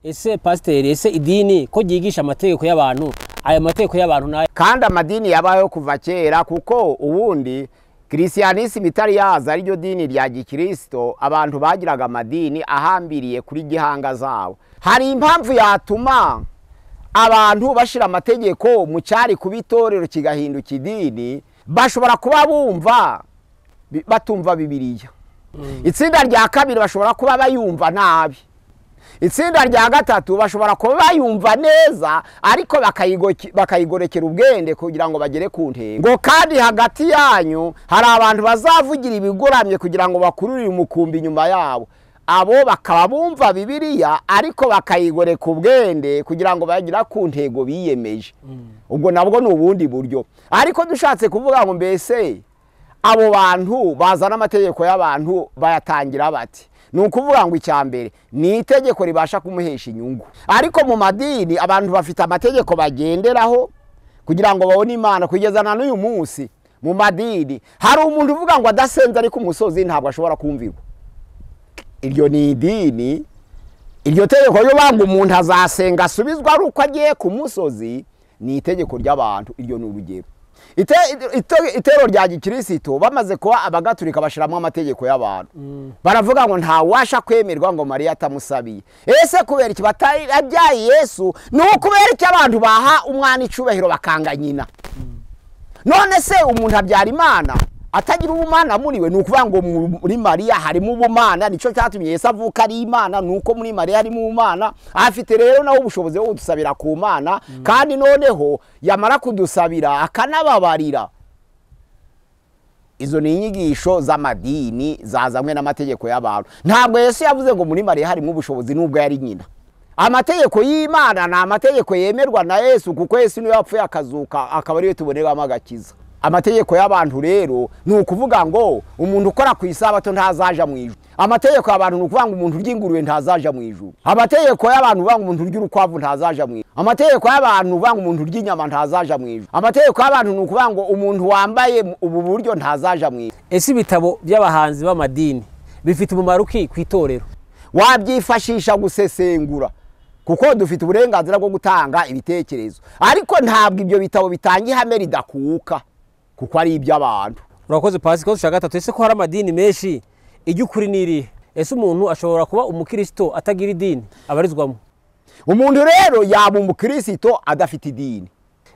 ese pasiteri, ese idini ko ryigisha amategeko y'abantu, aya mategeko y'abantu nayo kandi amadini yabayeho kuva kera, kuko ubundi Christianisme itari yaza ariryo dini rya gikristo, abantu bagiraga amadini ahambiriye kuri gihanga zabo. Hari impamvu yatuma abantu bashira amategeko mu cyari kubitorero kigahinduka idini, bashobora kuba bumva batumva Bibiliya. Itsinda rya kabiri bashobora kuba bayumva nabi. Itsinda rya gatatu bashobora kuba bayumva neza ariko bakayigorekera ubwende kugira ngo bagere ku ntego. Ngo kandi hagati yanyu hari abantu bazavugira ibigoramye kugira ngo bakururire umukumbi nyuma yabo. Abo bakaba bumva Bibiliya ariko bakayigoreka ubwende kugira ngo bagire ku ntego biyemeje. Ubwo nabwo ni ubundi buryo. Ariko dushatse kuvuga ngo mbese abo bantu bazana amategeko y'abantu bayatangira bati, nukuvuga ngo icyambere ni itegeko ribasha kumuhesha inyungu. Ariko mu madini abantu bafite amategeko bagenderaho kugira ngo babone Imana. Kugeza na n'uyu munsi mu madini hari umuntu uvuga ngo adasenze ari ku musozi ntabwo ashobora kumvirwa. Iryo ni idini. Iryo tegeko ryo banga umuntu azasenga asubizwa ari uko agiye ku musozi ni itegeko ry'abantu. Iryo ni urugero. Itero rya gikristo bamaze kuba abagatulika bashiramo amategeko y'abantu. Baravuga ngo nta washa kwemerwa ngo Mariya atamusabiye. Ese kubera iki batayabyaye Yesu? N'ukubera iki abantu baha umwana icubahiro bakanga nyina? None se umuntu abyara Imana atagira ubumana muri we? Nukuvuga ngo muri Mariya harimo ubumana, nico cyatumye Yesu avuka ari Imana, nuko muri Mariya harimo ubumana. Afite rero naho ubushobozi bwo kudusabira ku Mana, kandi noneho yamara kudusabira akanababarira. Izo ni inyigisho z'amadini zazamwe n'amategeko y'abantu. Ntabwo Yesu yavuze ngo muri Mariya harimo ubushobozi nubwo yari nyina. Amategeko y'Imana na amategeko yemerwa na Yesu, kuko Yesu niwe yapfuye akazuka akaba ariwe tuboneramo agakiza. Amategeko y'abantu rero ni ukuvuga ngo umuntu ukora ku isabato ntazaja mu ijuru. Amategeko y'abantu ni ukuvuga ngo umuntu ry'ingurube ntazaja mu ijuru. Amategeko y'abantu uvuga ngo umuntu ry'urukwavu ntazaja mu ijuru. Amategeko y'abantu uvuga ngo umuntu ry'inyama ntazaja mu ijuru. Amategeko y'abantu ni ukuvuga ngo umuntu wambaye ubu buryo ntazaja mu ijuru. ese ibitabo by'abahanzi b'amadini bifite umumaro ki ku itorero? Wabyifashisha gusesengura, kuko dufite uburenganzira bwo gutanga ibitekerezo, ariko ntabwo ibyo bitabo bitanga ihame ridakuka kuko ari iby'abantu. Urakoze pasi ko dushaka gatatu. Ese ko hari amadini menshi iby'ukuri niri? Ese umuntu ashobora kuba umukristo atagira idini abarizwamo? Umuntu rero yaba umukristo adafite idini.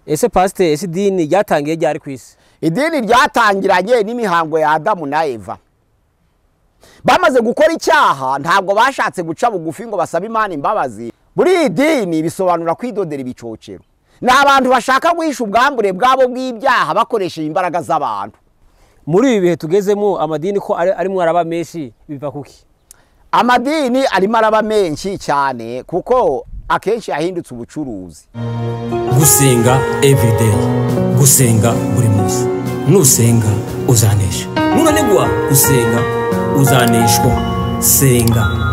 Ese pasiteri, ese idini ryatangiye ryari ku isi? Idini ryatangiranye n'imihango ya Adamu na Eva. Bamaze gukora icyaha ntabwo bashatse guca bugufi ngo basabe Imana imbabazi. Muri idini bisobanura kwidodera ibicocero. Ni abantu bashaka guhisha ubwambure bwabo bw'ibyaha bakoresheje imbaraga z'abantu. Muri ibi bihe tugezemo amadini ko arimo araba menshi biva kuki? Amadini arimo araba menshi cyane kuko akenshi yahindutse ubucuruzi. Gusenga everyday, gusenga buri munsi. Nusenga uzanesha. Nunanigwa gusenga uzaneshwa. Senga.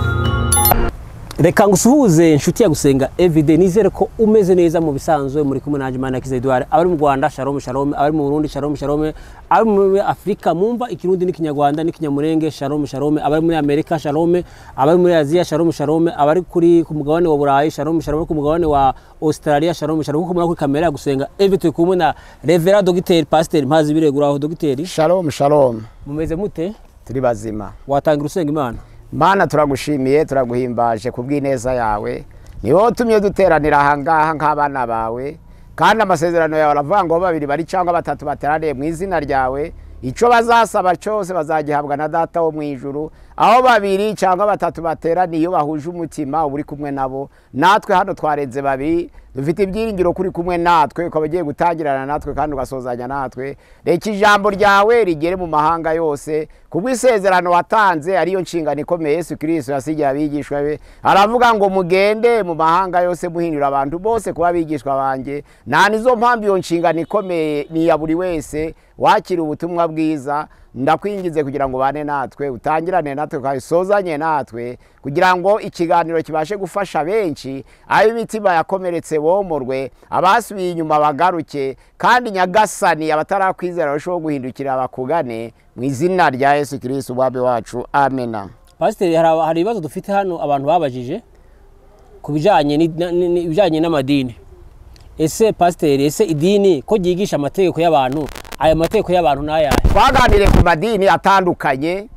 Reka ngusuhuze inshuti ya Gusenga everyday. Nizere ko umeze neza mu bisanzwe. Muri kumwe na Imana Kiza Edouard. Abari mu Rwanda shalom shalom, abari mu Burundi shalom shalom, abari muri Afrika mumva ikirundi n'ikinyarwanda n'ikinyamurenge shalom shalom, abari muri Amerika shalom, abari muri Aziya shalom shalom, abari ku mugabane wa Burayi shalom shalom, ku mugabane wa Australia shalom shalom. Kuko muri kamera ya Gusenga everyday kumwe na Reverend Dr. Pastor Mpazi Bireguraho. Dr. Shalom shalom. Mumeze mute? Turi bazima. Watangira usenga Imana? Mana turagushimiye, turaguhimbaje kubw'ineza yawe. Niwo tumye duteranira ahangaha nk'abana bawe, kandi amasezerano yawe aravuga ngo babiri bari cyangwa batatu bateraniye mu izina ryawe, ico bazasaba cyose bazagihabwa na Data wo mu ijuru. Aho babiri cyangwa batatu bateraniye bahuje umutima uri kumwe nabo. Natwe hano twarenze babiri, dufite ibyiringiro kuri kumwe natwe, ko bagiye gutangirana natwe kandi ugasozanya natwe. Reka ijambo ryawe rigere mu mahanga yose, kubw'isezerano watanze ariyo nshingano ikomeye Yesu Kristo yasigiye abigishwa be. Aravuga ngo mugende mu mahanga yose muhindura abantu bose kuba abigishwa banjye. Nta nizo mpamvu iyo nshingano ikomeye ni ya buri wese wakira ubutumwa bwiza. Ndakwingize kugira ngo bane natwe, utangirane natwe kandi sozanye natwe, kugira ngo ikiganiro kibashe gufasha benshi, aho imitima yakomeretse bomorwe, abasubiye inyuma bagaruke, kandi Nyagasani abatarakwizera barushaho guhindukira bakugane mu izina rya Yesu Kristo umwami wacu. Amen. Pastor, hari ibibazo dufite hano abantu babajije ku bijanye n'amadini. Ese pasiteri, ese idini ko ryigisha amategeko y'abantu, aya mategeko y'abantu n'ayahe? Twaganire ku madini atandukanye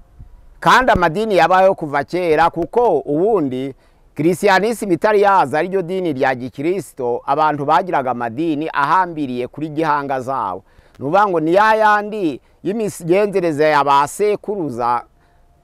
kandi amadini yabayeho kuva kera, kuko ubundi Christianisme itari yaza ari ryo dini rya gikristo, abantu bagiraga amadini ahambiriye kuri gihanga zabo. Nuvuga ngo ni yayandi y'imigenzereze y'abasekuruza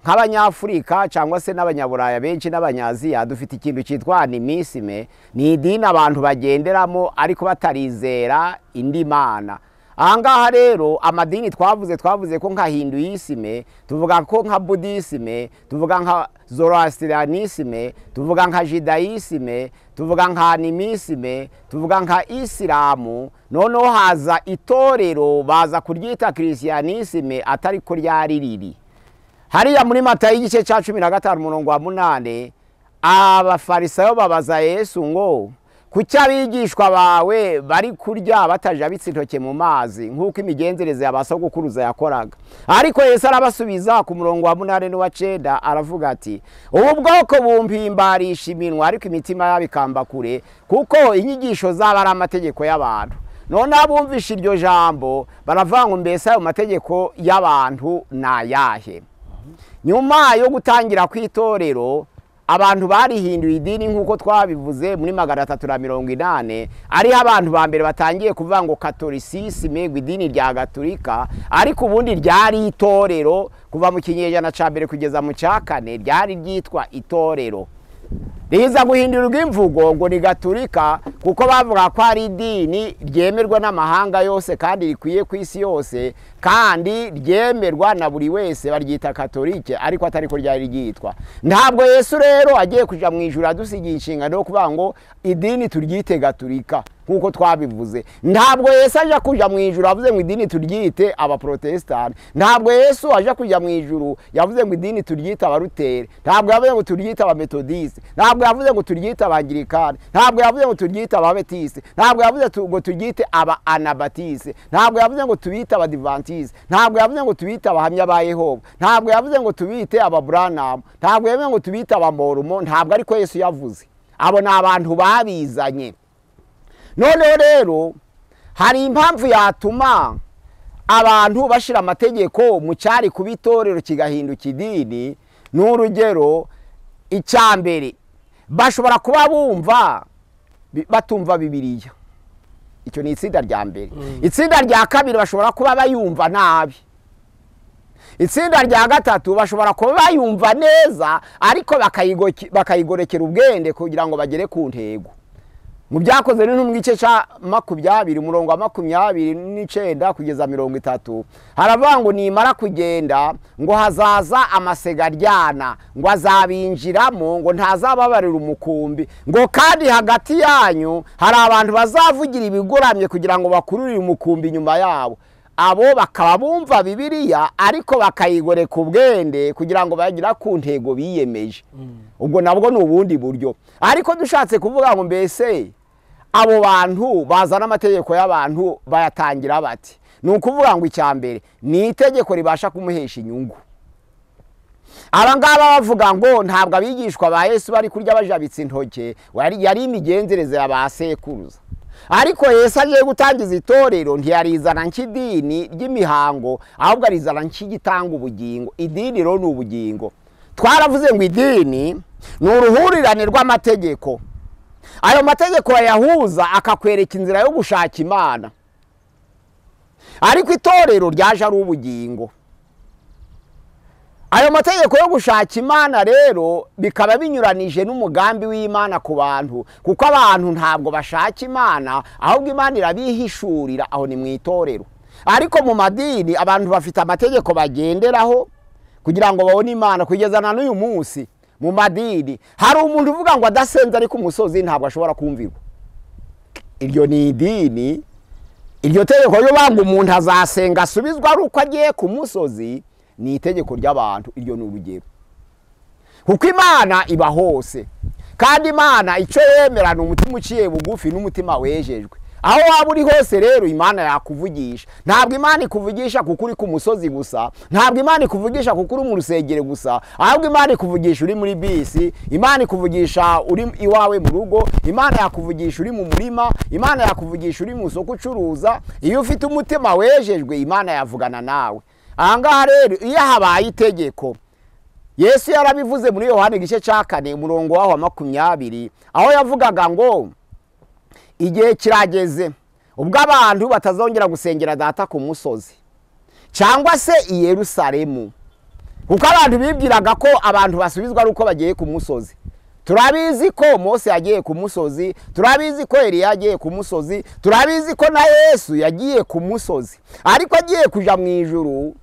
nk'abanyafurika cyangwa se n'abanyaburaya benshi n'abanyaziya. Dufite ikintu cyitwa animisme, ni idini abantu bagenderamo ariko batarizera indi mana. Ahangaha rero amadini twavuze ko nka Hinduisme, tuvuga ko nka Buddhisme, tuvuga nka Zoroastrianisme, tuvuga nka Judaisme, tuvuga nka Animisme, tuvuga nka Islamu. Noneho haza itorero baza kuryita Christianisme atari ko ryari riri. Hariya muri Matayo igice cya 15:8 abafarisayo babaza Yesu ngo kuki abigishwa bawe bari kurya batajabitse intoke mu mazi nk'uko imigenzereze y'abasogokuruza yakoraga. Ariko Yesu arabasubiza ku murongo wa 8 n'uwa 9 aravuga ati ubu bwoko bumpimbarisha iminwa ariko imitima yabo ikamba kure, kuko inyigisho zaba ari amategeko y'abantu. None abumvisha iryo jambo baravuga ngo mbese ayo mategeko y'abantu nayahe? Nyuma yo gutangira kw'itorero abantu barihinduye idini nk'uko twabivuze muri 380, ariho abantu ba mbere batangiye kuvuga ngo Katolicisme, idini rya Gatolika, ariko ubundi ryari itorero kuva mu kinyejana ca mbere kugeza mu ca 4 ryari ryitwa itorero. Riza guhindurirwa imvugo ngo ni Gatolika kuko bavuga ko ari idini ryemerwa n'amahanga yose kandi rikwiye ku isi yose, kandi ryemerwa na buri wese baryita Katolike, ariko atari ko ryari ryitwa. Ntabwo Yesu rero agiye kuja mu ijuru adusigiye inshingano yo kuvuga ngo idini turyite Gatolika nkuko twabivuze. Ntabwo Yesu aje kuja mu ijuru avuze ngo idini turyite abaprotestani. Ntabwo Yesu aje kuja mu ijuru yavuze ngo idini turyite abaruteri. Ntabwo yavuze ngo turyite abametodiste. Ntabwo yavuze ngo turyite abangirikani. Ntabwo yavuze ngo turyite ababetiste. Ntabwo yavuze ngo turyite aba anabatiste. Ntabwo yavuze ngo tubite abadivantiste. Ntabwo yavuze ngo tubite abahamya ba Yehova. Ntabwo yavuze ngo tubite ababranham. Ntabwo yavuze ngo tubite abamorumo. Ntabwo ariko Yesu yavuze. Abo ni abantu babizanye. Noneho rero hari impamvu yatuma abantu bashira amategeko mu cyari kubitorero kigahinduka idini. N'urugero icyambere, bashobora kuba bumva batumva Bibiliya. Icyo ni itsinda rya mbere. Itsinda rya kabiri bashobora kuba bayumva nabi. Itsinda rya gatatu bashobora kuba bayumva neza ariko bakayigorekera ubwende kugira ngo bagere ku ntego. Mu byakoze n'intumwa mu gice cya 20 umurongo wa 29 kugeza 30 haravuga ngo nimara kugenda ngo hazaza amasega aryana, ngo azabinjiramo, ngo ntazababarira umukumbi, ngo kandi hagati yanyu hari abantu bazavugira ibigoramye kugira ngo bakururire umukumbi nyuma yabo. Abo bakaba bumva Bibiliya ariko bakayigoreka ubwende kugira ngo bagira ku ntego biyemeje. Ubwo nabwo ni ubundi buryo. Ariko dushatse kuvuga ngo mbese abo bantu bazana amategeko y'abantu bayatangira bati, ni ukuvuga ngo icyambere ni itegeko ribasha kumuhesha inyungu. Abangaba bavuga ngo ntabwo abigishwa ba Yesu bari kurya bajabitse intoke, yari imigenzereze y'abasekuruza. Ariko Yesu agiye gutangiza itorero ntiyarizana nk'idini ry'imihango, ahubwo arizana nk'igitanga ubugingo. Idini rero ni ubugingo. Twaravuze ngo idini ni uruhurirane rw'amategeko. Ayo mategeko yayahuza akakwereka inzira yo gushaka Imana. Ariko itorero ryaje ari ubugingo. Ayo mategeko yo gushaka Imana rero bikaba binyuranije n'umugambi w'Imana ku bantu, kuko abantu ntabwo bashaka Imana, ahubwo Imana irabihishurira. Aho ni mu itorero. Ariko mu madini abantu bafite amategeko bagenderaho kugira ngo babone Imana. Kugeza na n'uyu munsi mu madini hari umuntu uvuga ngo adasenze ari ku musozi ntabwo ashobora kumvirwa. Iryo ni idini. Iryo tegeko yo banga umuntu azasenga asubizwa ari uko agiye ku musozi ni itegeko ry'abantu. Iryo ni urugero. Kuko Imana iba hose, kandi Imana icyo yemerana umutima uciye bugufi n'umutima wejejwe. aho waba uri hose rero Imana yakuvugisha. Ntabwo Imana ikuvugisha kuko uri ku musozi gusa, ntabwo Imana ikuvugisha kuko uri mu rusengero gusa, ahubwo Imana ikuvugisha uri muri bisi, Imana ikuvugisha uri iwawe mu rugo, Imana yakuvugisha uri mu murima, Imana yakuvugisha uri mu soko ucuruza. Iyo ufite umutima wejejwe Imana yavugana nawe. Ahangaha rero iyo habaye itegeko, Yesu yarabivuze muri Yohana igice cya 4 umurongo wa 20, aho yavugaga ngo igihe kirageze ubwo abantu batazongera gusengera Data ku musozi cyangwa se i Yerusalemu, kuko abantu bibwiraga ko abantu basubizwa ari uko bagiye ku musozi. Turabizi ko Mose yagiye ku musozi, turabizi ko Eliya yagiye ku musozi, turabizi ko na Yesu yagiye ku musozi, ariko agiye kuja mu ijuru,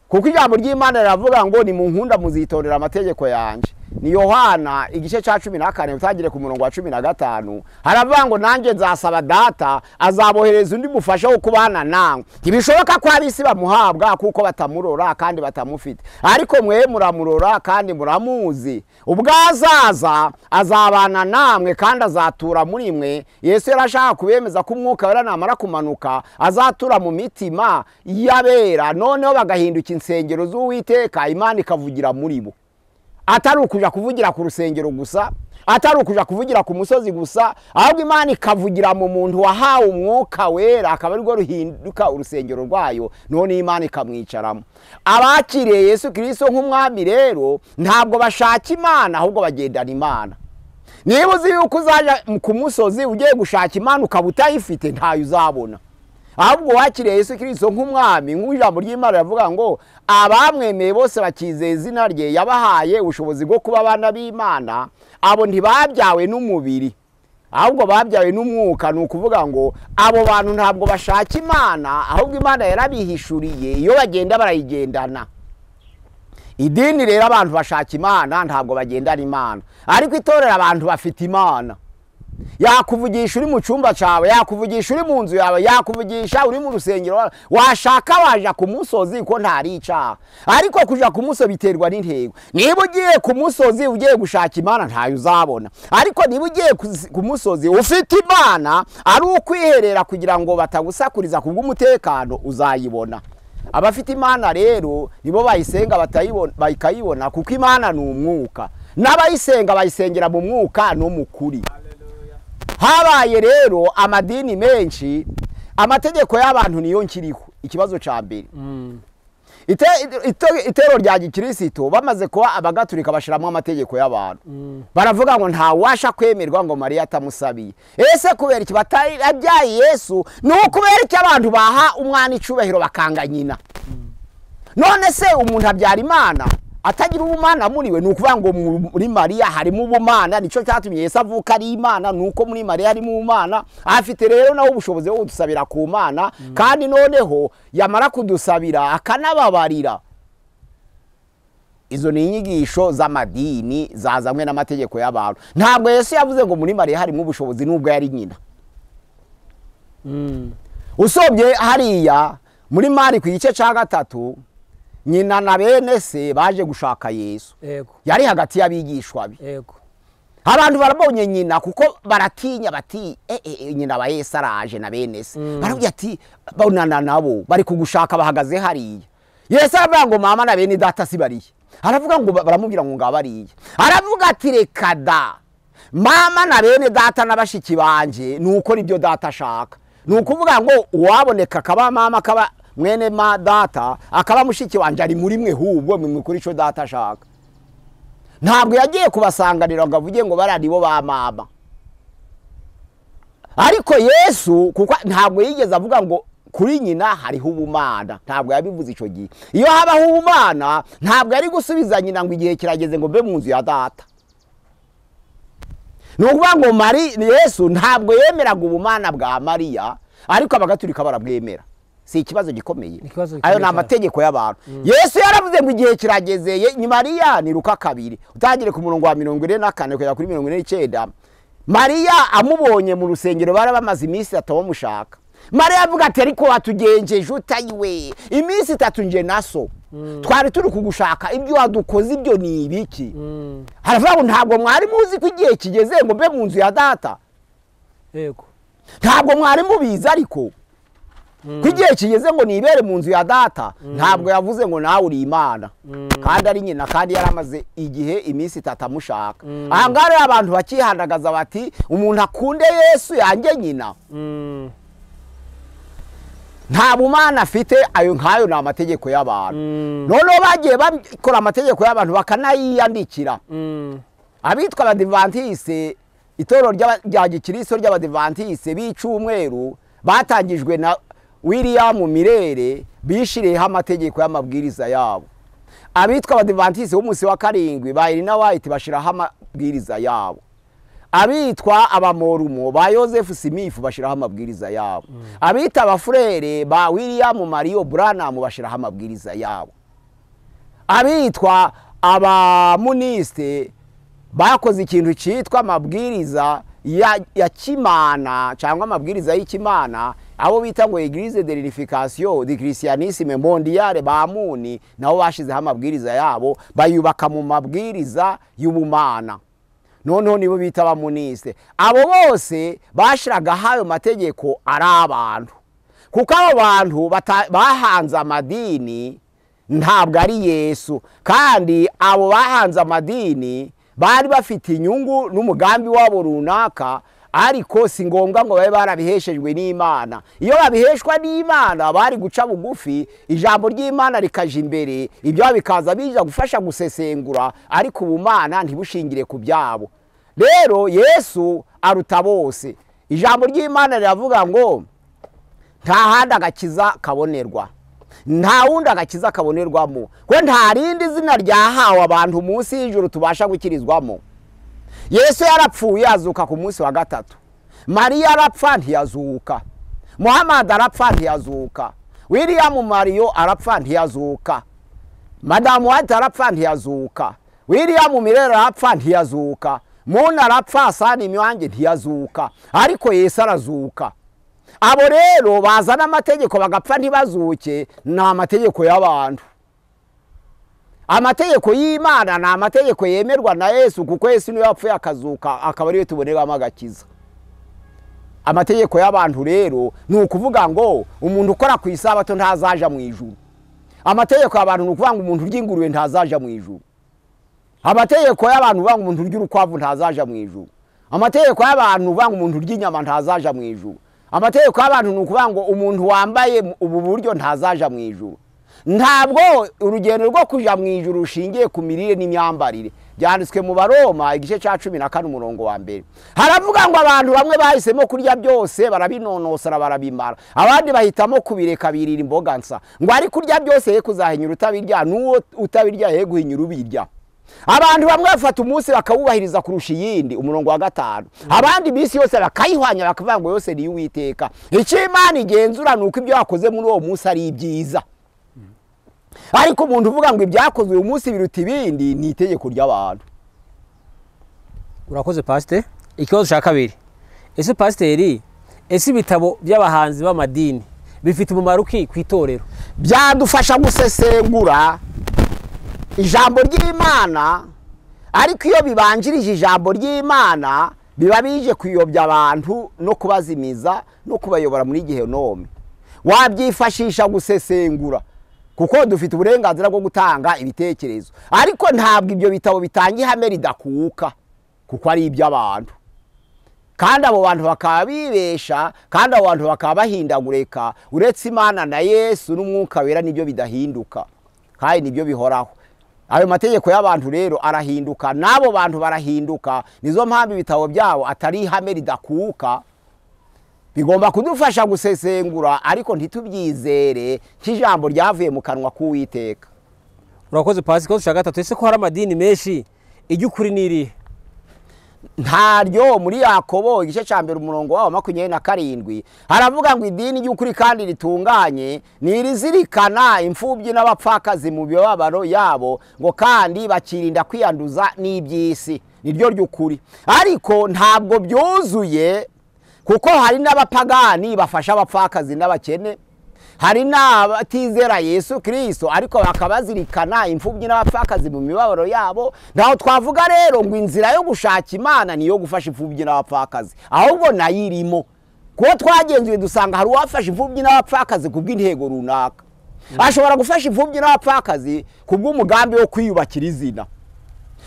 kuko ijambo ry'Imana riravuga ngo ni munkunda muzitondera amategeko yanje. Ni Yohana igice cya 14 utagire ku murongo wa 15, haravuga ngo nanjye nzasaba Data azabohereza undi mufasha wo kubana nawe. Ntibishoboka ko abisi bamuhabwa kuko batamurora kandi batamufite, ariko mwe muramurora kandi muramuzi. Ubwazaza azabana namwe kandi azatura muri mwe. Yesu yarashaka kubemeza ko umwuka wera namara kumanuka azatura mu mitima y'abera, noneho bagahinduka insengero z'Uwiteka, Imana ikavugira muri bo. Atari ukuja kuvugira ku rusengero gusa, atari ukuja kuvugira ku musozi gusa, ahubwo Imana ikavugira mu muntu wahawe umwuka wera, akaba ari rwo ruhinduka urusengero rwayo, none Imana ikamwicaramo. Abakiriye Yesu Kristo nk'umwami rero ntabwo bashaka Imana, ahubwo bagendana Imana. Niba uzi yuko uzaja ku musozi ugiye gushaka Imana ukaba utayifite, ntayo uzabona. Ahubwo wakiriye Yesu Kristo nk'umwami, nk'ijambo ry'Imana yavuga ngo abamwemeye bose bakizeye izina rye yabahaye ubushobozi bwo kuba abana b'Imana. Abo ntibabyawe n'umubiri, ahubwo babyawe n'umwuka. Ni ukuvuga ngo abo bantu ntabwo bashaka Imana, ahubwo Imana yarabihishuriye, iyo bagenda barayigendana. Idini rero abantu bashaka Imana, ntabwo bagendana Imana, ariko itorera abantu bafite Imana. Yakuvugisha uri mu cyumba cyawe, yakuvugisha uri mu nzu yawe, yakuvugisha uri mu rusengero, washaka waja ku musozi ko ntari icyaha. Ariko kuja ku musozi biterwa n'intego. Niba ugiye ku musozi ugiye gushaka Imana, ntayo uzabona, ariko niba ugiye ku musozi ufite Imana ari ukwiherera kugira ngo batagusakuriza kubw'umutekano, uzayibona. Abafite Imana rero nibo bayisenga bakayibona, kuko Imana ni umwuka, n'abayisenga bayisengera mu mwuka no mu kuri. Habaye rero amadini menshi, amategeko y'abantu niyo nkiriho. Ikibazo ca mbere, itero rya gikristo bamaze kuba abagatulika bashiramo amategeko y'abantu. Baravuga ngo nta washa kwemerwa ngo Mariya atamusabiye. Ese kubera iki batayabyaye Yesu? N'ukubera iki abantu baha umwana icubahiro bakanga nyina? None se umuntu abyara Imana atagira ubumana muri we? Nukuvuga ngo muri Mariya harimo ubumana, nico cyatumye Yesu avuka ari Imana, nuko muri Mariya harimo ubumana. Afite rero naho ubushobozi bwo kudusabira ku Mana, kandi noneho yamara kudusabira akanababarira. Izo ni inyigisho z'amadini zazamwe n'amategeko y'abantu. Ntabwo Yesu yavuze ngo muri Mariya harimo ubushobozi nubwo yari nyina. Usobye hariya muri Mari ku gice cya 3, nyina na bene se baje gushaka Yesu. Yego. Yari hagati y'abigishwa be. Yego. Abantu barabonye nyina kuko baratinya bati nyina ba Yesu araje na bene se. Baravuga ati bonana nabo bari kugushaka bahagaze hariya. Yesu aravuga ngo mama na bene data sibariye. Aravuga ngo baramubwira ngo ngabariye. Aravuga ati reka da, mama na bene data n'abashiki banje nuko nibyo data ashaka. Nukuvuga ngo uwaboneka kaba mama kaba mwene ma data akaba mushiki wanje ari muri mwe, hubwo mukuri cyo data ashaka. Ntabwo yagiye kubasanganira ngo avuge ngo barari bo ba mama. Ariko Yesu kuko ntabwo yigeze avuga ngo kuri nyina hariho ubumana, ntabwo yabivuze ico gihe. Iyo habaho ubumana ntabwo yari gusubiza nyina ngo igihe kirageze ngo mbe mu nzu ya data. Nukuvuga ngo Yesu ntabwo yemeraga ubumana bwa Mariya, ariko abagatulika barabwemera. Si ikibazo gikomeye. Ayo na amategeko y'abantu. Yesu yaravuze ngo igihe kirageze. Ni Mariya ni Luka 2 utagire ku murongo wa 44 kugera kuri 49. Mariya amubonye mu rusengero barabamaze iminsi atabamushaka. Mariya avuga ati ariko watugenjeje utayiwe iminsi 3 nje naso, twari turi kugushaka, ibyo wadukoze ibyo ni ibiki? Haravuga ngo ntabwo mwari muzi ko igihe kigeze ngo mbe mu nzu ya data. Yego. ntabwo mwari mubizi ariko ko igihe kigeze ngo nibere mu nzu ya data ntabwo yavuze ngo nawe uri imana kandi ari nyina kandi yaramaze igihe iminsi 3 amushaka ahangare abantu bakihandagaza bati umuntu akunde Yesu yanjye nyina nta bumana afite ayo nkayo na amategeko y'abantu none bagiye bakora amategeko y'abantu bakanayiyandikira abitwa abadivantiste itoro rya gikristo ry'abadivantiste b'icumweru batangijwe na William Mirere bishiriyeho amategeko y'amabwiriza yabo abitwa abadivantiste b'umunsi wa karindwi ba Elena White bashiraho amabwiriza yabo abitwa abamorumo ba Joseph Smith bashiraho amabwiriza yabo abita abafurere ba William Mario Branham bashiraho amabwiriza yabo abitwa abamuniste bakoze ikintu cyitwa amabwiriza ya kimana cyangwa amabwiriza y'ikimana abo bita ngo Église de l'unification du christianisme mondial ba Muni nabo bashizeho amabwiriza yabo bayubaka mu mabwiriza y'ubumana noneho nibo bita abamuniste abo bose bashiraga hayo mategeko ari abantu kuko abo bantu bahanze amadini ntabwo ari Yesu kandi abo bahanze amadini bari bafite inyungu n'umugambi wabo runaka ariko si ngombwa ngo babe barabiheshejwe n'Imana iyo babiheshwa n'Imana bari guca bugufi ijambo ry'Imana rikaje imbere ibyo bikaza bija gufasha gusesengura ariko ubumana ntibushingire ku byabo rero Yesu aruta bose ijambo ry'Imana riravuga ngo nta handi agakiza kabonerwa nta wundi agakiza kabonerwamo ko nta rindi zina ryahawe abantu munsi y'ijuru tubasha gukirizwamo Yesu yarapfuye azuka ku munsi wa gatatu Maria arapfa ntiyazuka Muhammad arapfa ntiyazuka William Mario arapfa ntiyazuka Madame White arapfa ntiyazuka William Mirere arapfa ntiyazuka Muna arapfa Sani Mwange ntiyazuka ariko Yesu arazuka abo rero bazana amategeko bagapfa ntibazuke na amategeko y'abantu amategeko y'Imana na amategeko yemerwa na Yesu kuko Yesu niwe yapfuye akazuka akaba ariyo tuboneramo agakiza amategeko y'abantu rero ni ukuvuga ngo umuntu ukora ku isabato ntazaja mu ijuru amategeko y'abantu ni ukuvuga ngo umuntu ry'ingurube ntazaja mu ijuru amategeko y'abantu uvuga ngo umuntu ry'urukwavu ntazaja mu ijuru amategeko y'abantu uvuga ngo umuntu ry'inyama ntazaja mu ijuru amategeko y'abantu ni ukuvuga ngo umuntu wambaye ubu buryo ntazaja mu ijuru ntabwo urugendo rwo kuja mu ijuru rushingiye ku mirire n'imyambarire byanditswe mu Baroma igice cya 14 umurongo wa mbere haravuga ngo abantu bamwe bahisemo kurya byose barabinonosora barabimara abandi bahitamo kubireka birira imboga nsa ngo ari kurya byose ye kuzahinyura utabirya n'uwo utabirya ye guhinyura ubirya abantu bamwe bafata umunsi bakawubahiriza kurusha iyindi umurongo wa 5 abandi bisi yose bakayihwanya bakavuga ngo yose ni Uwiteka icyo Imana igenzura nuko ibyo yakoze muri uwo munsi ari ibyiza ariko umuntu uvuga ngo ibyakozwe uyu munsi biruta ibindi ni itegeko ry'abantu urakoze pastor ikibazo cya kabiri ese pasiteri ese ibitabo by'abahanzi b'amadini bifite umumaro ki ku itorero byadufasha gusesengura ijambo ry'Imana ariko iyo bibanjirije ijambo ry'Imana biba bije kuyobya abantu no kubazimiza no kubayobora muri Gehenomi wabyifashisha gusesengura kuko dufite uburenganzira bwo gutanga ibitekerezo ariko ntabwo ibyo bitabo bitanga ihame ridakuka kuko ari iby'abantu kandi abo bantu bakaba bibesha kandi abo bantu bakaba bahindagureka uretse Imana na Yesu n'umwuka wera nibyo bidahinduka kandi nibyo bihoraho ayo mategeko y'abantu rero arahinduka nabo bantu barahinduka nizo mpamvu ibitabo byabo atari ihame ridakuka bigomba kudufasha gusesengura ariko ntitubyizere cy'ijambo ryavuye mu kanwa k'Uwiteka urakoze pasi ko ushaka gatatu ese ko hari amadini menshi iby'ukuri niri ntaryo muri Yakobo igice cya 1 umurongo wa 27 haravuga ngo idini ry'ukuri kandi ritunganye nirizirikana imfubyi n'abapfakazi mu bibabaro yabo ngo kandi bakirinda kwiyanduza n'ibyisi niryo ry'ukuri ariko ntabwo byuzuye kuko hari n'abapagani bafasha abapfakazi n'abakene hari n'abatizera Yesu Kristo ariko bakabazirikana imfubyi n'abapfakazi mu mibabaro yabo naho twavuga rero ngo inzira yo gushaka Imana niyo gufasha imfubyi n'abapfakazi ahubwo nayirimo kuko twagenzuye dusanga hari uwafashe imfubyi n'abapfakazi kubw'intego runaka, ashobora gufasha imfubyi n'abapfakazi kubw'umugambi wo kwiyubakira izina,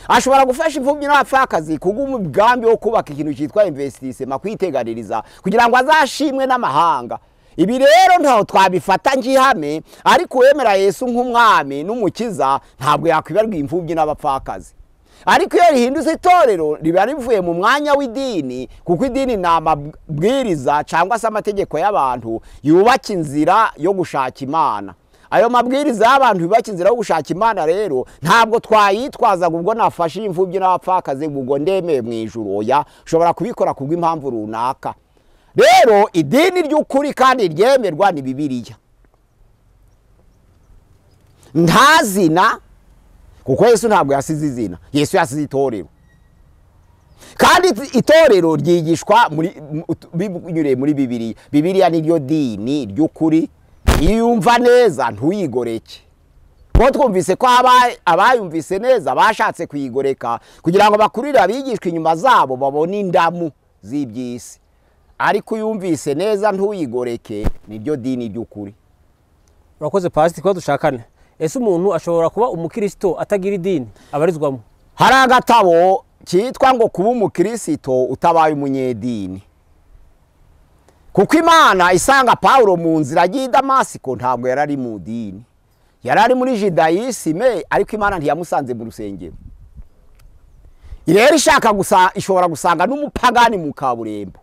ashobora gufasha imfubyi n'abapfakazi kubw'umugambi wo kubaka ikintu cyitwa investissement, kwiteganiriza kugira ngo azashimwe n'amahanga. Ibi rero ntaho twabifata ngihame, ariko wemera Yesu nk'umwami n'umukiza ntabwo yakwibarwa imfubyi n'abapfakazi. Ariko iyo rihindutse itorero riba rivuye mu mwanya w'idini, kuko idini ni amabwiriza cyangwa se amategeko y'abantu yubaka inzira yo gushaka Imana. Ayo mabwiriza y'abantu yubaka inzira yo gushaka Imana rero ntabwo twayitwazaga ubwo nafashe imfubyi n'abapfakazi ubwo ndemeye mu ijuru. Oya, ushobora kubikora kubw'impamvu runaka. Rero idini ry'ukuri kandi ryemerwa ni Bibiliya. Nta zina, kuko Yesu ntabwo yasize izina, Yesu yasize itorero. Kandi itorero ryigishwa binyuriye muri Bibiliya. Bibiliya niryo dini ry'ukuri, iyo yumva neza ntuyigoreke. Kuko twumvise ko abayumvise neza bashatse kuyigoreka kugira ngo bakurire abigishwa inyuma zabo babone indamu z'iby'isi. Ariko yumvise neza ntuyigoreke, niryo dini ry'ukuri. Urakoze pastor, ko dushakane. Ese umuntu ashobora kuba umukristo atagira idini abarizwamo? Hari agatabo cyitwa ngo kuba umukristo utabaye umunyedini. Kuko Imana isanga Paulo mu nzira y'I Damasiko ntabwo yarari mu dini, yarari muri Judayisime, ariko Imana ntiyamusanze mu rusengero. Irero ishobora gusanga n'umupagani mu kaburembo.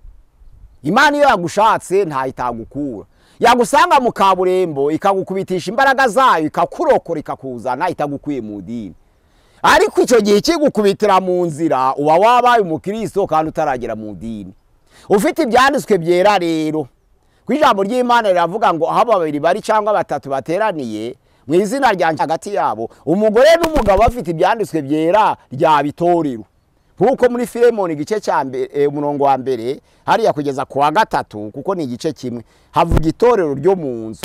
Imana iyo yagushatse ntayitagukura, yagusanga mu kaburembo ikagukubitisha imbaraga zayo, ikakurokora ikakuzana, itagukuye mu dini. Ariko icyo gihe kigukubitira mu nzira uba wabaye umukristo kandi utaragera mu dini. Ufite ibyanditswe byera rero, ku ijambo ry'Imana riravuga ngo aho babiri bari cyangwa batatu bateraniye mu izina ryanjye hagati yabo, umugore n'umugabo bafite ibyanditswe byera rya bitorero. Nkuko muri Filemoni igice cya mbere umurongo wa mbere hariya kugeza ku wa gatatu, kuko ni igice kimwe, havuga itorero ryo mu nzu.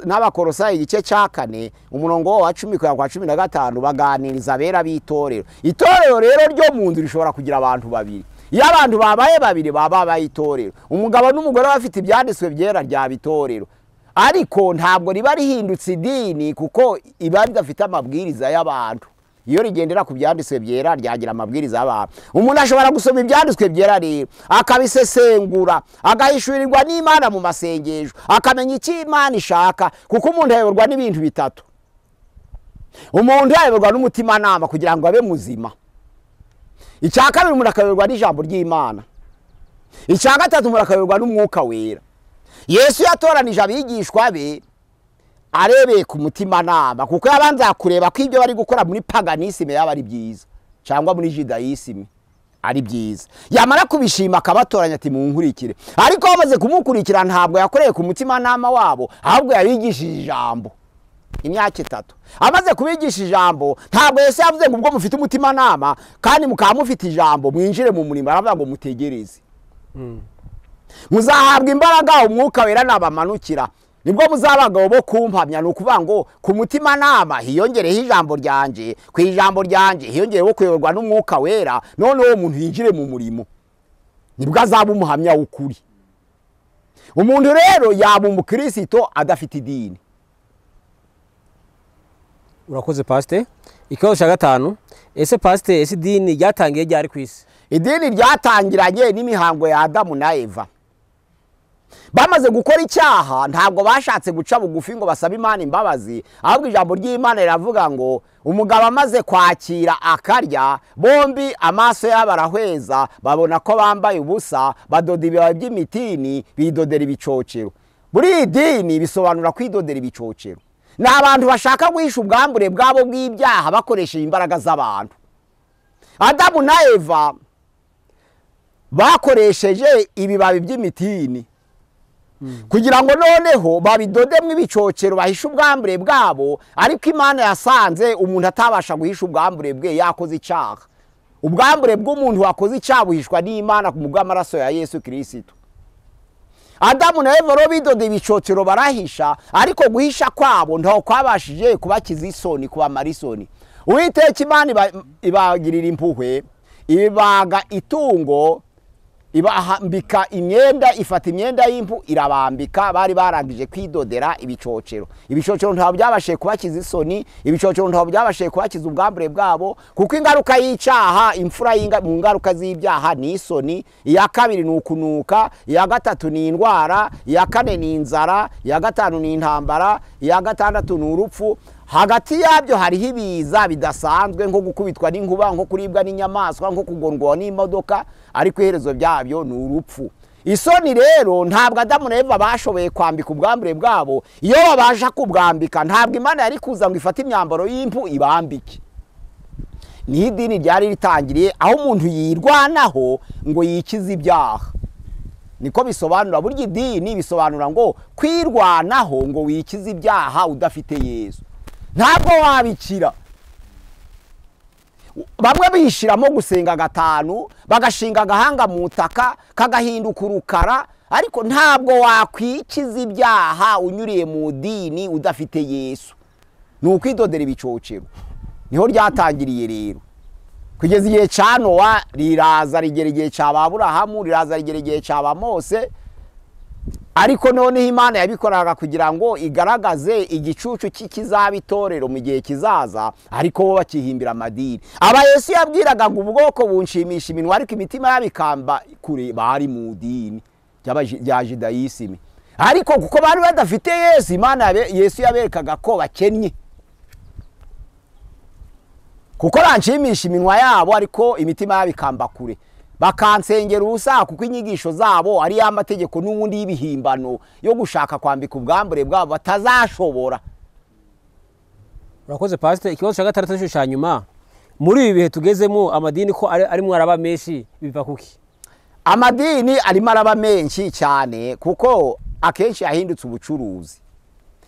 N'abakorosayi igice cya 4 umurongo wa 10 kugera kwa 15 baganiriza abera b'itorero. Itorero rero ryo mu nzu rishobora kugira abantu babiri. Iyo abantu babaye babiri baba bayitorero, umugabo n'umugore bafite ibyanditswe byera rya bitorero. Ariko ntabwo riba rihindutse idini, kuko iba ridafite amabwiriza y'abantu. Iyo rigendera ku byanditswe byera ryagira amabwiriza y'abantu. Umuntu ashobora gusoma ibyanditswe byera rero akabisesengura, agahishurirwa n'Imana mu masengesho, akamenya icyo Imana ishaka, kuko umuntu ayoborwa n'ibintu bitatu. Umuntu ayoborwa n'umutima nama kugira ngo abe muzima. Icya kabiri umuntu akayoborwa n'ijambo ry'Imana. Icya gatatu umuntu akayoborwa n'umwuka wera. Yesu yatoranije abigishwa be arebeye ku mutima nama, kuko yabanza kureba ko ibyo bari gukora muri paganisme yaba ari byiza cyangwa muri Judayisme ari byiza. Yamara kubishima akabatoranya ati munkurikire. Ariko bamaze kumukurikira ntabwo yakoreye ku mutima nama wabo, ahubwo yabigishije ijambo imyaka 3. Amaze kubigisha ijambo, ntabwo Yesu yavuze ngo ubwo mufite umutima nama kandi mukaba mufite ijambo mwinjire mu murimo, aravuga ngo mutegereze. Muzahabwa imbaraga umwuka wera nabamanukira, nibwo muzabagabo bo kumpamya. Ni ukuvuga ngo ku mutima nama hiyongereho ijambo ryanje, ku ijambo ryanje hiyongereho kuyoborwa n'umwuka wera, none uwo muntu yinjire mu murimo, nibwo azaba umuhamya w'ukuri. Umuntu rero yaba umukristo adafite idini. Urakoze pastor. Ikibazo cya 5, ese pastor, ese idini ryatangiye ryari ku isi? Idini ryatangiranye n'imihango ya Adamu na Eva. Bamaze gukora icyaha ntabwo bashatse guca bugufi ngo basabe Imana imbabazi, ahubwo ijambo ry'Imana riravuga ngo umugabo amaze kwakira akarya, bombi amaso yabo arahweza, babona ko bambaye ubusa, badoda ibibabi by'imitini, bidodera ibicocero. Buri idini bisobanura kwidodera ibicocero. Ni abantu bashaka guhisha ubwambure bwabo bw'ibyaha bakoresheje imbaraga z'abantu. Adamu na Eva bakoresheje ibibabi by'imitini kugira ngo noneho babidodemwe ibicocero bahisha ubwambure bwabo, ariko Imana yasanze umuntu atabasha guhisha ubwambure bwe yakoze icyaha. Ubwambure bw'umuntu wakoze icyaha buhishwa n'Imana ku bw'amaraso ya Yesu Kristo. Adamu na Eva ro bidode ibicocero barahisha, ariko guhisha kwabo ntaho kwabashije kubakiza isoni, kubamara isoni. Uwiteka Imana ibagirira impuhwe, ibaga itungo ibahambika imyenda, ifata imyenda y'impu irabambika. Bari barangije kwidodera ibicocero. Ibicocero ntabwo byabashe kubakiza isoni, ibicocero ntabwo byabashe kubakiza ubwambure bwabo, kuko ingaruka y'icyaha, imfura mu ngaruka z'ibyaha ni isoni. Iya kabiri ni ukunuka, iya gatatu ni indwara, iya kane ni inzara, iya gatanu ni intambara, iya gatandatu ni urupfu. Hagati yabyo hariho ibiza bidasanzwe nko gukubitwa n'inkuba, nko kuribwa n'inyamaswa, nko kugongwa n'imodoka, ariko iherezo byabyo ni urupfu. Isoni rero ntabwo Adamu na Eva bashoboye kwambika ubwambure bwabo. Iyo babasha kubwambika, ntabwo Imana yari kuza ngo ifate imyambaro y'impu ibambike. Ni idini ryari ritangiriye aho umuntu yirwanaho ngo yikize ibyaha. Niko bisobanura. Burya idini bisobanura ngo kwirwanaho ngo wikize ibyaha udafite Yesu. Ntabwo wabikira. Bamwe bishiramo gusenga gatanu, bagashinga agahanga mu butaka kagahinduka urukara, ariko ntabwo wakwikiza ibyaha unyuriye mu dini udafite Yesu. Ni ukwidodera ibicocero. Niho ryatangiriye rero. Kugeza igihe cya Nowa, riraza rigera igihe cya Aburahamu, riraza rigera igihe cya Mose. Ariko noneho Imana yabikoraga kugira ngo igaragaze igicucu cy'ikizaba itorero mu gihe kizaza, ariko bo bakihimbira amadini. Aba Yesu yabwiraga ngo ubwoko bunshimisha iminwa, ariko imitima yabikamba kure, bari mu dini rya Judayisime. Ariko kuko bari badafite Yesu, Imana Yesu yaberekaga ko bakennye. Kuko banshimisha iminwa yabo, ariko imitima yabikamba kure. Bakansengera ubusa, kuko inyigisho zabo ari y'amategeko n'ubundi y'ibihimbano yo gushaka kwambika ubwambure bwabo batazashobora. Urakoze Pastor. Ikibazo cya gatandatu cyo nyuma, muri ibi bihe tugezemo amadini ko arimo araba menshi, biva kuki? Amadini arimo araba menshi cyane kuko akenshi yahindutse ubucuruzi.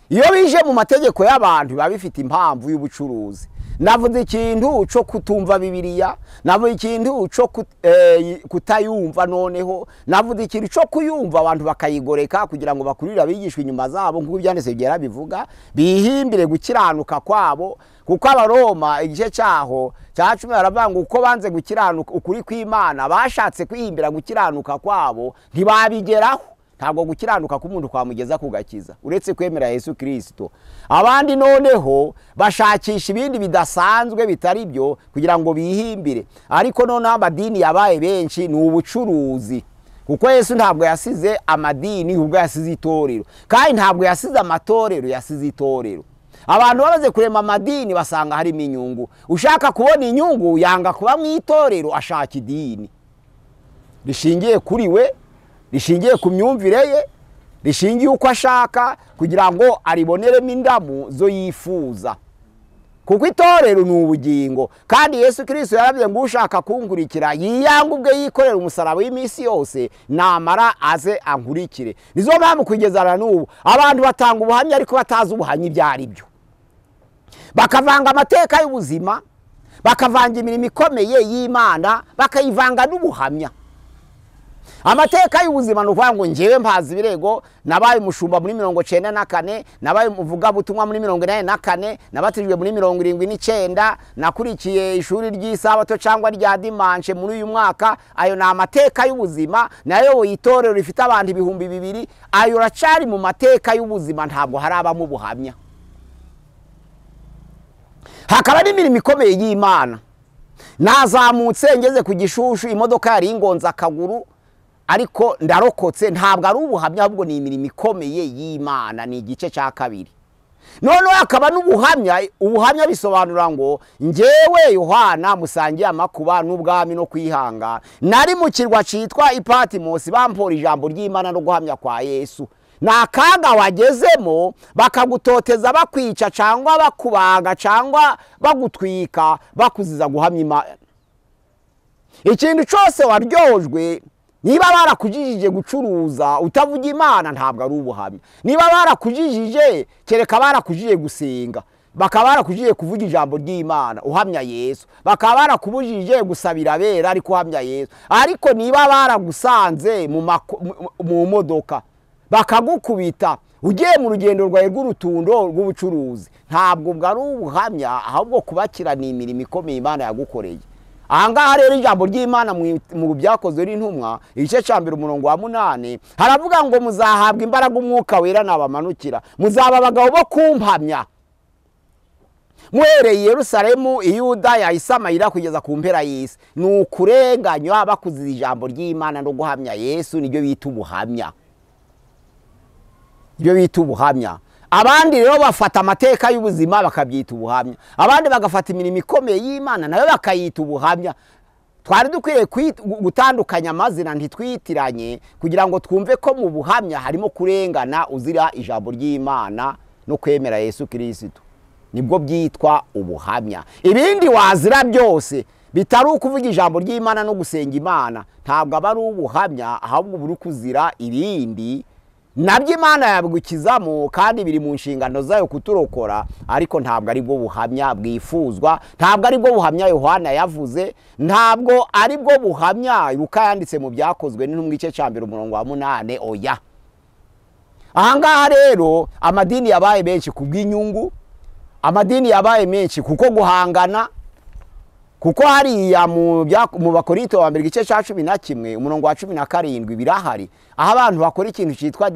Iyo bije mu mategeko y'abantu biba bifite impamvu y'ubucuruzi. Navuze ikintu cyo kutumva Bibiliya, navuze ikintu cyo kutayumva, noneho navuze ikintu cyo kuyumva abantu bakayigoreka kugira ngo bakurire abigishwa inyuma zabo, nk'uko byanditse byera bivuga, bihimbire gukiranuka kwabo. Kuko Abaroma igice cyaho cya 10 baravanga uko banze gukiranuka ukuri kw'Imana, bashatse kwihimbira gukiranuka kwabo, ntibabigeraho. Ntabwo gukiranuka k'umuntu kwamugeza kugakiza uretse kwemera Yesu Kristo. Abandi noneho bashakisha ibindi bidasanzwe bitari byo kugira ngo bihimbire. Ariko noneho amadini yabaye benshi, ni ubucuruzi. Kuko Yesu ntabwo yasize amadini, ubwo yasize itorero. Kandi ntabwo yasize amatorero, yasize itorero. Abantu bamaze kurema amadini basanga harimo inyungu. Ushaka kubona inyungu yanga kuba mu itorero, ashaka idini rishingiye kuri we, rishingiye ku myumvire ye, rishingiye uko ashaka kugira ngo ariboneremo indamu zo yifuza. Kuko itorero ni ubugingo, kandi Yesu Kristo yaravuze ngo ushaka kunkurikira yiyanga ubwe yikorera umusaraba w'iminsi yose, namara aze ankurikire. Nizo mpamvu kugezana n'ubu abantu batanga ubuhamya ariko batazi ubuhamya ibyo ari byo. Bakavanga amateka y'ubuzima, bakavanga imirimo ikomeye y'Imana, bakayivanga n'ubuhamya. Amateka y'ubuzima nukuvuga ngo ngewe mpazi ibirego, nabaye umushumba muri 94, nabaye umuvuga butumwa muri 84, nabatijwe muri 79, nakurikiye ishuri ry'isabato cyangwa rya dimanche muri uyu mwaka. Ayo na amateka y'ubuzima, nayo itorero rifite abantu 2000. Ayo racari mu mateka y'ubuzima, ntabwo haraba mu buhamya. Hakaba n'imirimo ikomeye y'Imana. Nazamutse ngeze ku Gishushu, imodoka yari ingonza akaguru, ariko ndarokotse. Ntabwo ari ubuhamya, ahubwo ni imirimo ikomeye y'Imana, ni igice cya 2. None akaba n'ubuhamya. Ubuhamya bisobanura ngo ngewe Yohana musangiye amakuba n'ubwami no kwihanga, nari mu kirwa citwa Ipatimosi, bampora ijambo ry'Imana no guhamya kwa Yesu. Nakanga wagezemo bakagutoteza, bakwica cyangwa bakubaga cyangwa bagutwika, bakuziza guhamya Imana. Ikintu cyose waryojwe, niba barakujijije gucuruza utavuga Imana, ntabwo ari ubuhamya. Niba barakujijije, kereka barakujije gusenga, bakaba barakujije kuvuga ijambo ry'Imana uhamya Yesu, bakaba barakubujije gusabira abera ariko uhamya Yesu. Ariko niba baragusanze mu modoka bakagukubita ugiye mu rugendo rwawe rw'urutundo rw'ubucuruzi, ntabwo bwari ubuhamya, ahubwo kubakirana imirimo ikomeye Imana yagukoreye. ahangaha rero ijambo ry'Imana mu byakozwe n'intumwa igice cya 1 umurongo wa 8 haravuga ngo muzahabwa imbaraga umwuka wera nabamanukira, muzaba abagabo bo kumpamya muhereye Yerusalemu, Iyudaya, Isamayira kugeza ku mpera y'isi. Ni ukurenganywa bakuziza ijambo ry'Imana no guhamya Yesu, nibyo bita ubuhamya. Ibyo bita ubuhamya. Abandi rero bafata amateka y'ubuzima bakabyita ubuhamya, abandi bagafata imirimo ikomeye y'Imana nayo bakayita ubuhamya. Twari dukwiriye gutandukanya amazina ntitwitiranye kugira ngo twumve ko mu buhamya harimo kurengana uzira ijambo ry'Imana no kwemera Yesu Kristo, nibwo byitwa ubuhamya. Ibindi wazira byose bitari ukuvuga ijambo ry'Imana no gusenga Imana ntabwo aba ari ubuhamya, ahubwo buri kuzira ibindi nabyo Imana yabwukizamo kandi biri mu nshingano zayo kuturokora, ariko ntabwo ari bwo buhamya bwifuzwa, ntabwo ari bwo buhamya Yohana yavuze, ntabwo ari bwo buhamya Luka yanditse mu byakozwe n'intumwa igice cya 1 umurongo wa 8. Oya, ahangaha rero amadini yabaye benshi kubw'inyungu, amadini yabaye menshi kuko guhangana, kuko hariya mu Bakorinto wa mbere igice cya 11 umurongo wa 17 birahari aho abantu bakora ikintu cyitwa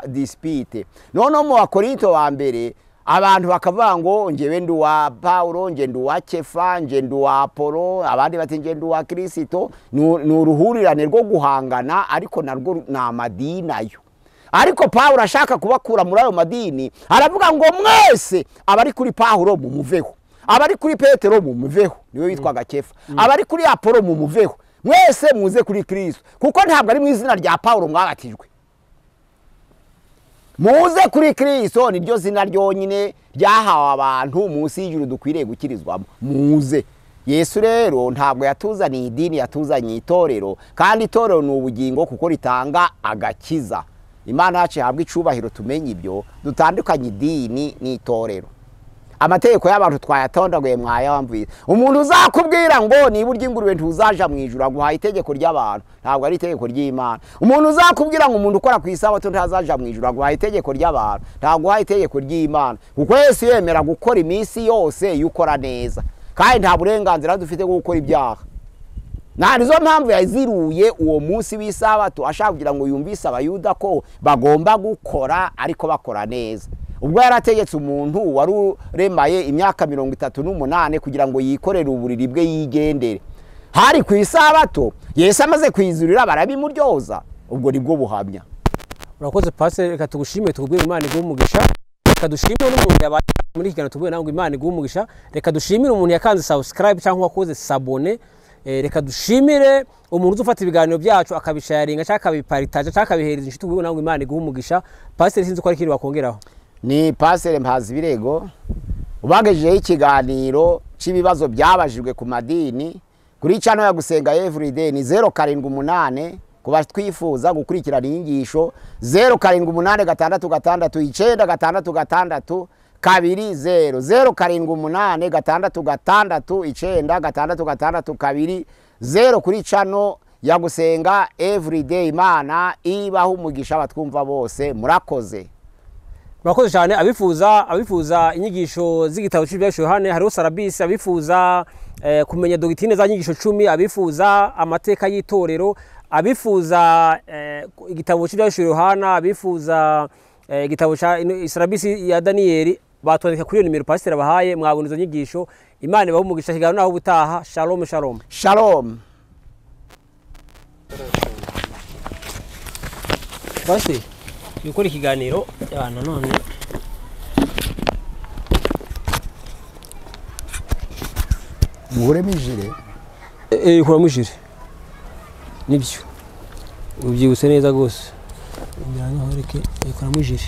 dispute. None mu Bakorinto wa mbere abantu bakavuga ngo ngewe ndi wa Paulo, nge ndi wa Kefa, nge ndi wa Apolo, abandi bati nge ndi wa Kristo. Ni uruhurirane rwo guhangana, ariko narwo ni amadini nayo. Ariko Paulo ashaka kubakura muri ayo madini aravuga ngo mwese abari kuri Paulo mumuveho, abari kuri Petero mumuveho, niwe witwaga Kefa, abari kuri Apolo mumuveho, mwese muze kuri Kristo, kuko ntabwo ari mu izina rya Paulo mwabatijwe. Muze kuri Kristo niryo zina ryonyine ryahawe abantu munsi y'ijuru dukwiriye gukirizwamo. Muze. Yesu rero ntabwo yatuzaniye idini, yatuzaniye itorero, kandi itorero ni ubugingo kuko ritanga agakiza. Imana yacu habwa icubahiro tumenye ibyo, dutandukanye idini n'itorero. Amategeko y'abantu twayatondaguye mwayamvira. Umuntu uzakubwira ngo niba urya ingurube ntuzaja mu ijuru aguhaye itegeko ry'abantu, ntabwo ari itegeko ry'Imana. Umuntu uzakubwira ngo umuntu ukora ku isabato ntazaja mu ijuru aguhaye itegeko ry'abantu, ntabwo aguhaye itegeko ry'Imana. Kuko Yesu yemera gukora iminsi yose yukora neza, kandi nta burenganzira dufite bwo gukora ibyaha. Nizo mpamvu yaziruye uwo munsi w'isabato ashaka kugira ngo yumvise abayuda ko bagomba gukora ariko bakora neza. Ubwo yarategetse umuntu wari uremaye imyaka 38 kugira ngo yikorere uburiri bwe yigendere, hari ku isabato Yesu amaze kwizurira barabimuryoza. Ubwo nibwo buhamya. Urakoze Pastor, reka tugushimire tukubwire Imana iguhe umugisha. Reka dushimire n'umuntu yabaye muri kigano tubwire nawe ngo Imana iguhe umugisha. Reka dushimire umuntu yakanze subscribe cyangwa wakoze sabone. Reka dushimire umuntu uzufata ibiganiro byacu akabisharinga cyangwa akabiparitaje cyangwa akabihereza inshuti ubwo nawe ngo Imana iguhe umugisha. Pastor, sinzi ko ari kiri wakongeraho. Ni Pastor Mpazibirego ubagejejeho ikiganiro cy'ibibazo byabajijwe ku madini kuri channel ya Gusenga Everyday. Ni 078 kuba twifuza gukurikirana inyigisho 07866966 kabiri 078866966 kabiri 0 kuri channel ya Gusenga Everyday. Imana ibaho umugisha abatwumva bose. Murakoze. Murakoze cyane. Abifuza inyigisho z'igitabo cy'Ibyanditswe Yohana, hariho Sarabisi. Abifuza kumenya dogitine za nyigisho 10, abifuza amateka y'itorero, abifuza igitabo cy'Ibyanditswe Yohana, abifuza igitabo cya Sarabisi ya Daniel, batondeka kuri iyo nimero Pastor abahaye, mwabona izo nyigisho. Imana ibaho umugisha. Kiganiro naho ubutaha. Shalom shalom. Shalom. Pastor, gukora ikiganiro y'abantu none muhuremo ijire. Kuramo ijire nibyo ubyibuse neza gose. Njyana horeke kuramo ijire.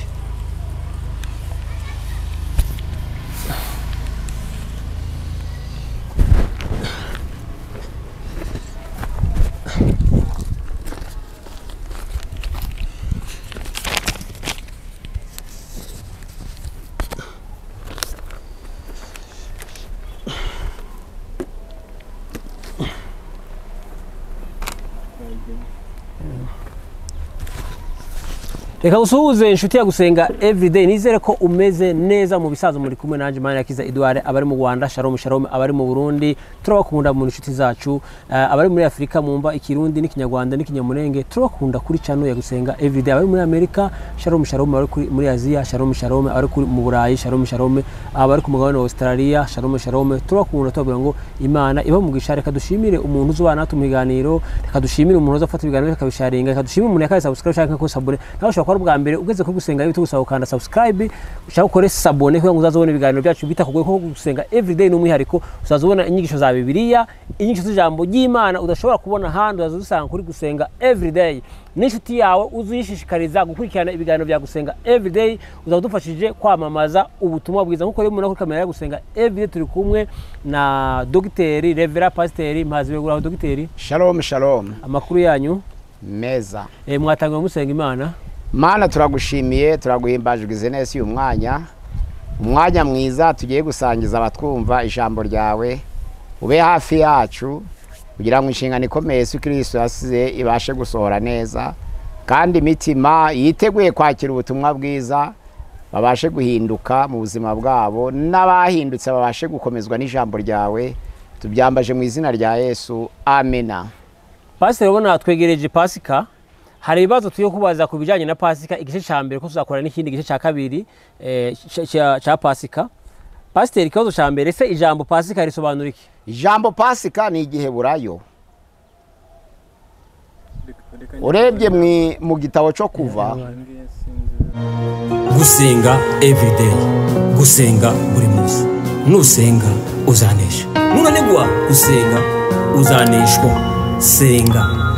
Reka usuhuze inshuti ya gusenga everyday, nizere ko umeze neza mu bisazo muri kumwe nanje Manirakiza Edouard, abari mu Rwanda shalom shalom, abari mu Burundi turabakunda mu inshuti zacu, abari muri Afrika mumva ikirundi n'ikinyarwanda n'ikinyamurenge turabakunda kuri channel ya gusenga everyday, abari muri Amerika shalom shalom, abari muri Asia shalom shalom, abari mu Burayi shalom shalom, abari ku mugabane wa Australia shalom shalom, turabakunda tubabwira ngo Imana iba mu gishare. Reka dushimire umuntu uzubana tumuhiganiro, reka dushimire umuntu uzafata ibiganiro akabisharinga, reka dushimire umuntu yakaye subscribe cyangwa ko sabone nawe ushobora bwa mbere ugeze ko gusenga y'ibyo gusaba ukanda subscribe, ushaka ukore sabone kugira ngo uzazobone ibiganiro byacu bita kugwe ko gusenga everyday n'umwihariko, uzazobona inyigisho za Bibiliya, inyigisho z'ijambo ry'Imana udashobora kubona handi, uzazusanga kuri gusenga everyday. N'inshuti yawe uzishishikariza gukurikirana ibiganiro bya gusenga everyday, uzadufashije kwamamaza ubutumwa bwiza nkuko rero muri kamera ya gusenga everyday. Turi kumwe na Dogiteri Revera Pasiteri Mpazibeguraho. Dogiteri shalom shalom, amakuru yanyu meza? Mwatangiye musenga Imana. Mana turagushimiye, turaguhimbajwe neza uyu umwanya mwiza tugiye gusangiza abatwumva ijambo ryawe. Ube hafi yacu kugira ngo inshingano ikomeye Yesu Kristo yasize ibashe gusohora neza, kandi imitima yiteguye kwakira ubutumwa bwiza babashe guhinduka mu buzima bwabo, n'abahindutse babashe gukomezwa n'ijambo ryawe. Tubyambaje mu izina rya Yesu, amena. Pastor, ubona twegereje Pasika, hari ibibazo tuyo kubaza ku bijanye na Pasika, igice ca mbere ko tuzakora n'ikindi gice ca kabiri ca Pasika. Pastor, ikibazo ca mbere, se ijambo Pasika risobanura iki? Ijambo Pasika ni igiheburayo. Urebye mu gitabo cyo Kuva, gusenga everyday, gusenga buri munsi. Nusenga uzanesha, nunanigwa gusenga uzaneshwa. Senga.